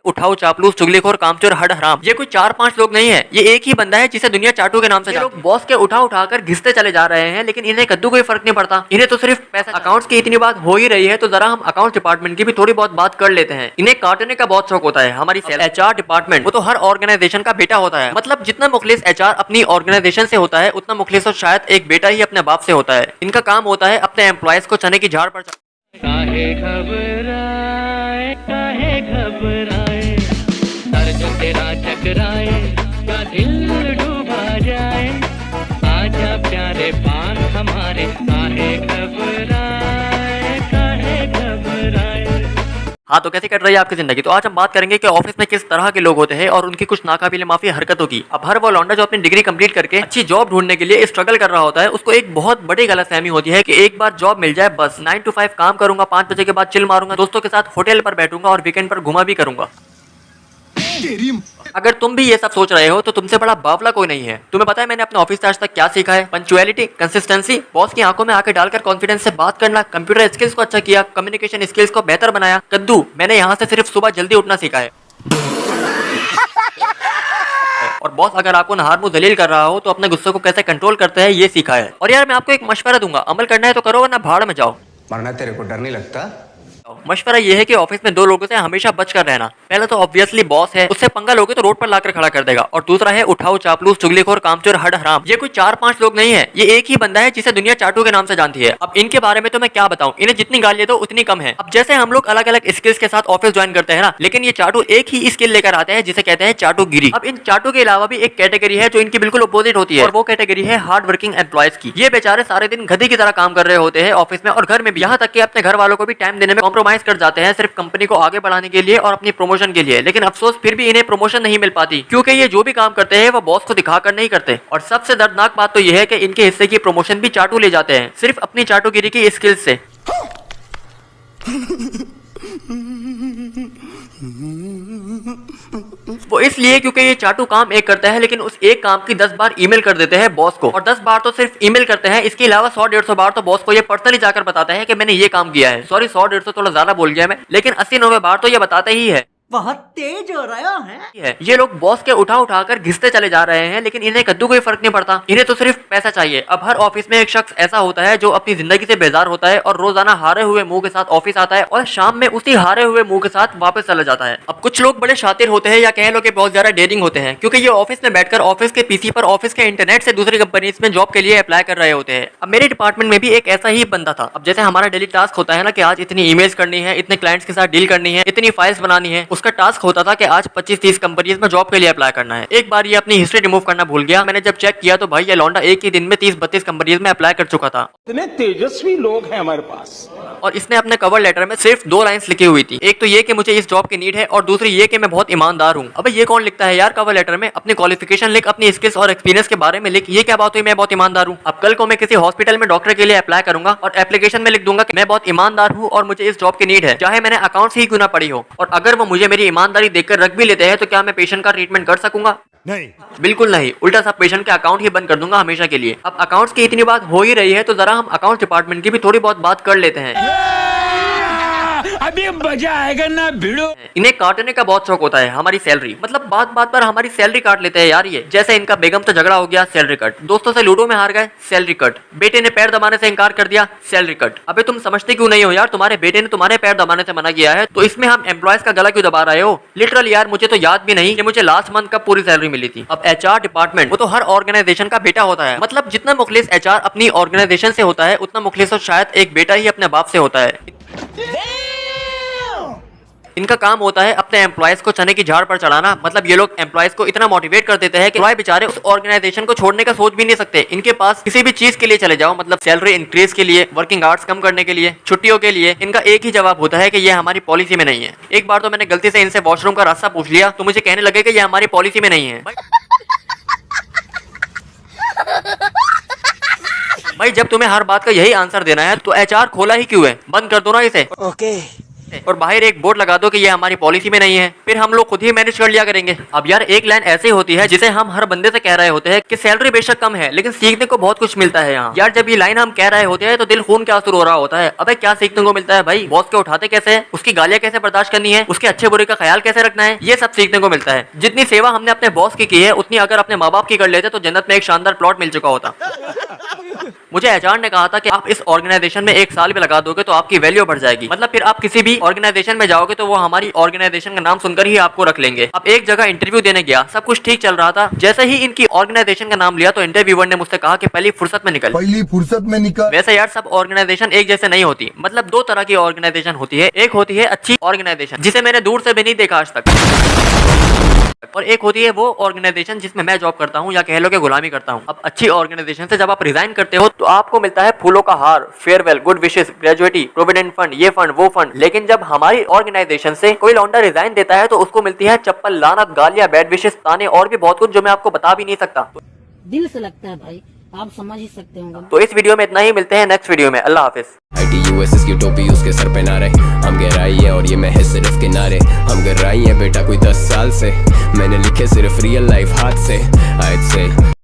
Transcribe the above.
उठाओ चापलूस चुगलीखोर कामचोर हड हराम, ये कोई 4-5 लोग नहीं है, ये एक ही बंदा है जिसे दुनिया चाटू के नाम से जानती है। लोग बॉस के उठाकर घिसते चले जा रहे हैं, लेकिन इन्हें कद्दू कोई फर्क नहीं पड़ता। इन्हें तो सिर्फ पैसा। अकाउंट्स की इतनी बात हो ही रही है तो जरा हम अकाउंट डिपार्टमेंट की भी थोड़ी बहुत बात कर लेते हैं। इन्हें काटने का बहुत शौक होता है। हमारी HR डिपार्टमेंट वो तो हर ऑर्गेनाइजेशन का बेटा होता है। मतलब जितना मुखलिस HR अपनी ऑर्गेनाइजेशन से होता है, उतना मुखलिस तो शायद एक बेटा ही अपने बाप से होता है। इनका काम होता है अपने एम्प्लॉयज को चने की झाड़ पर काहे घबराए सर जो तेरा टकराए क्या दिल डूबा जाए आजा प्यारे पास हमारे काहे घबराए। हाँ, तो कैसे कट रही है आपकी जिंदगी। तो आज हम बात करेंगे कि ऑफिस में किस तरह के लोग होते हैं और उनकी कुछ नाकाबिले माफी हरकतों की। अब हर वो लौंडा जो अपनी डिग्री कंप्लीट करके अच्छी जॉब ढूंढने के लिए स्ट्रगल कर रहा होता है, उसको एक बहुत बड़ी गलतफहमी होती है कि एक बार जॉब मिल जाए बस 9 to 5 काम करूंगा, 5 बजे के बाद चिल मारूंगा, दोस्तों के साथ होटल पर बैठूंगा और वीकेंड पर घुमा भी करूंगा। अगर तुम भी ये सब सोच रहे हो तो तुमसे बड़ा बावला कोई नहीं है। तुम्हें पता है मैंने अपने ऑफिस से आज तक क्या सीखा है? पंक्चुअलिटी, कंसिस्टेंसी, बॉस की आंखों में आंखें डालकर कॉन्फिडेंस से बात करना, कंप्यूटर स्किल्स को अच्छा किया, कम्युनिकेशन स्किल्स को बेहतर बनाया। कद्दू, मैंने यहाँ से सिर्फ सुबह जल्दी उठना सीखा है। और बॉस अगर आपको नहार मुंह दलील कर रहा हो तो अपने गुस्से को कैसे कंट्रोल करते हैं ये सीखा है। और यार मैं आपको एक मशवरा दूंगा, अमल करना है तो करो वरना भाड़ में जाओ। मरना तेरे को डर नहीं लगता? मशवरा ये है कि ऑफिस में दो लोगों से हमेशा बचकर रहना। पहला तो ऑब्वियसली बॉस है, उससे पंगा लोगे तो रोड पर लाकर खड़ा कर देगा। और दूसरा है उठाओ चापलूस चुगलीखोर कामचोर हड हराम, ये कोई 4-5 लोग नहीं है, ये एक ही बंदा है जिसे दुनिया चाटू के नाम से जानती है। अब इनके बारे में तो मैं क्या बताऊं, इन्हें जितनी गालियां दो उतनी कम है। अब जैसे हम लोग अलग अलग स्किल्स के साथ ऑफिस ज्वाइन करते हैं ना, लेकिन ये चाटू एक ही स्किल लेकर आते हैं जिसे कहते हैं चाटूगिरी। अब इन चाटू के अलावा भी एक कैटेगरी है जो इनकी बिल्कुल अपोजिट होती है, और वो कैटेगरी है हार्ड वर्किंग एम्प्लॉयज की। ये बेचारे सारे दिन गधी की तरह काम कर रहे होते हैं ऑफिस में और घर में भी, यहाँ तक कि अपने घर वालों को भी टाइम देने में कॉम्प्रोमाइज कर जाते हैं सिर्फ कंपनी को आगे बढ़ाने के लिए और अपनी प्रमोशन के लिए। लेकिन अफसोस फिर भी इन्हें प्रमोशन नहीं मिल पाती, क्योंकि ये जो भी काम करते हैं वो बॉस को दिखाकर नहीं करते। और सबसे दर्दनाक बात तो यह है कि इनके हिस्से की प्रमोशन भी चाटू ले जाते हैं सिर्फ अपनी चाटूगिरी की स्किल से। वो इसलिए क्योंकि ये चाटू काम एक करता है, लेकिन उस एक काम की 10 बार ईमेल कर देते हैं बॉस को। और 10 बार तो सिर्फ ईमेल करते हैं, इसके अलावा 100-150 बार तो बॉस को ये पर्सनली जाकर बताते हैं कि मैंने ये काम किया है। सॉरी 100-150 थोड़ा ज्यादा बोल गया मैं, लेकिन 80-90 बार तो ये बताते ही है। बहुत तेज हो रहा है। ये लोग बॉस के उठाकर घिसते चले जा रहे हैं, लेकिन इन्हें कद्दू कोई फर्क नहीं पड़ता। इन्हें तो सिर्फ पैसा चाहिए। अब हर ऑफिस में एक शख्स ऐसा होता है जो अपनी जिंदगी से बेजार होता है और रोजाना हारे हुए मुंह के साथ ऑफिस आता है और शाम में उसी हारे हुए मुंह के साथ वापस चला जाता है। अब कुछ लोग बड़े शातिर होते हैं, या कह लो कि बहुत ज्यादा डेयरिंग होते हैं, क्योंकि ये ऑफिस में बैठकर ऑफिस के पीसी पर ऑफिस के इंटरनेट से दूसरी कंपनीज में जॉब के लिए अप्लाई कर रहे होते हैं। अब मेरे डिपार्टमेंट में भी एक ऐसा ही बंदा था। अब जैसे हमारा डेली टास्क होता है ना कि आज इतनी ईमेल्स करनी है, इतने क्लाइंट्स के साथ डील करनी है, इतनी फाइल्स बनानी है, उसका टास्क होता था कि आज 25-30 कंपनीज में जॉब के लिए अप्लाई करना है। एक बार ये अपनी हिस्ट्री रिमूव करना भूल गया। मैंने जब चेक किया तो भाई ये लौंडा एक ही दिन में 30-32 कंपनीज में अप्लाई कर चुका था। इतने तेजस्वी लोग हैं हमारे पास। और इसने अपने कवर लेटर में सिर्फ 2 लाइंस लिखी हुई थी। एक तो ये कि मुझे इस जॉब की नीड है, और दूसरी ये कि मैं बहुत ईमानदार हूँ। अबे ये कौन लिखता है यार कवर लेटर में? अपनी क्वालिफिकेशन लिख, अपनी स्किल्स और एक्सपीरियंस के बारे में लिख। ये क्या बात हुई मैं बहुत ईमानदार हूँ? अब कल को मैं किसी हॉस्पिटल में डॉक्टर के लिए अप्लाई करूंगा और एप्लीकेशन में लिख दूंगा कि मैं बहुत ईमानदार हूँ और मुझे इस जॉब की नीड है, चाहे मैंने अकाउंट्स ही क्यों ना पढ़ी हो। और अगर वो मुझे मेरी ईमानदारी देखकर रख भी लेते हैं तो क्या मैं पेशेंट का ट्रीटमेंट कर सकूंगा? नहीं, बिल्कुल नहीं। उल्टा सब पेशेंट के अकाउंट ही बंद कर दूंगा हमेशा के लिए। अब अकाउंट्स की इतनी बात हो ही रही है तो जरा हम अकाउंट डिपार्टमेंट की भी थोड़ी बहुत बात कर लेते हैं। अभी मजा आएगा ना भिड़ो। इन्हें काटने का बहुत शौक होता है हमारी सैलरी। मतलब बात बात पर हमारी सैलरी काट लेते हैं यार ये। जैसे इनका बेगम से झगड़ा हो गया, सैलरी कट। दोस्तों से लूडो में हार गए, सैलरी कट। बेटे ने पैर दबाने से इनकार कर दिया, सैलरी कट। अबे तुम समझते क्यों नहीं हो यार? तुम्हारे बेटे ने तुम्हारे पैर दबाने से मना किया है, तो इसमें हम एम्प्लॉयज का गला क्यों दबा रहे हो? लिटरल यार मुझे तो याद भी नहीं कि मुझे लास्ट मंथ कब पूरी सैलरी मिली थी। अब HR डिपार्टमेंट वो तो हर ऑर्गेनाइजेशन का बेटा होता है। मतलब जितना मुखलिस HR अपनी ऑर्गेनाइजेशन से होता है, उतना मुखलिस तो शायद एक बेटा ही अपने बाप से होता है। इनका काम होता है अपने एम्प्लॉयज को चने की झाड़ पर चढ़ाना। मतलब ये लोग एम्प्लॉयज को इतना मोटिवेट कर देते हैं कि एम्प्लॉय बेचारे उस ऑर्गेनाइजेशन को छोड़ने का सोच भी नहीं सकते। इनके पास किसी भी चीज के लिए चले जाओ, मतलब सैलरी इंक्रीज के लिए, वर्किंग आवर्स कम करने के लिए, छुट्टियों के लिए, इनका एक ही जवाब होता है कि ये हमारी पॉलिसी में नहीं है। एक बार तो मैंने गलती से इनसे वॉशरूम का रास्ता पूछ लिया तो मुझे कहने लगे कि ये हमारी पॉलिसी में नहीं है। भाई जब तुम्हें हर बात का यही आंसर देना है तो HR खोला ही क्यों है? बंद कर दो ना इसे। ओके, और बाहर एक बोर्ड लगा दो कि ये हमारी पॉलिसी में नहीं है, फिर हम लोग खुद ही मैनेज कर लिया करेंगे। अब यार एक लाइन ऐसी होती है जिसे हम हर बंदे से कह रहे होते हैं कि सैलरी बेशक कम है लेकिन सीखने को बहुत कुछ मिलता है यहाँ। यार जब ये लाइन हम कह रहे होते हैं तो दिल खून क्या आंसू रो रहा होता है। अबे क्या सीखने को मिलता है भाई, बॉस के उठाते कैसे है, उसकी गालियां कैसे बर्दाश्त करनी है, उसके अच्छे बुरे का ख्याल कैसे रखना है, ये सब सीखने को मिलता है। जितनी सेवा हमने अपने बॉस की है उतनी अगर अपने माँ बाप की कर लेते तो जन्नत में एक शानदार प्लॉट मिल चुका होता। मुझे एचआर ने कहा था कि आप इस ऑर्गेनाइजेशन में 1 साल भी लगा दोगे तो आपकी वैल्यू बढ़ जाएगी। मतलब फिर आप किसी भी ऑर्गेनाइजेशन में जाओगे तो वो हमारी ऑर्गेनाइजेशन का नाम सुनकर ही आपको रख लेंगे। अब एक जगह इंटरव्यू देने गया, सब कुछ ठीक चल रहा था, जैसे ही इनकी ऑर्गेनाइजेशन का नाम लिया तो इंटरव्यूअर ने मुझसे कहा कि पहली फुर्सत में निकल। वैसे यार सब ऑर्गेनाइजेशन एक जैसे नहीं होती, मतलब 2 तरह की ऑर्गेनाइजेशन होती है। एक होती है अच्छी ऑर्गेनाइजेशन जिसे मैंने दूर से भी नहीं देखा आज तक, और एक होती है वो ऑर्गेनाइजेशन जिसमें मैं जॉब करता हूँ या कह लो कि गुलामी करता हूँ। अब अच्छी ऑर्गेनाइजेशन से जब आप रिजाइन करते हो तो आपको मिलता है फूलों का हार, farewell, good wishes, gratuity, provident fund, ये फंड वो फंड। लेकिन जब हमारी ऑर्गेनाइजेशन से कोई लौंडा रिजाइन देता है तो उसको मिलती है चप्पल, लानत, गालियां, बैड विशेस, ताने और भी बहुत कुछ जो मैं आपको बता भी नहीं सकता। दिल से लगता है भाई, आप समझ ही सकते होंगे। तो इस वीडियो में इतना ही, मिलते हैं नेक्स्ट वीडियो में। अल्लाह हाफिज। ITUSS की टोपी उसके सर पे ना रहे, हम गहराई है और ये मैं है सिर्फ किनारे। हम गहराई है बेटा कोई 10 साल से, मैंने लिखे सिर्फ रियल लाइफ हाथ से। I'd say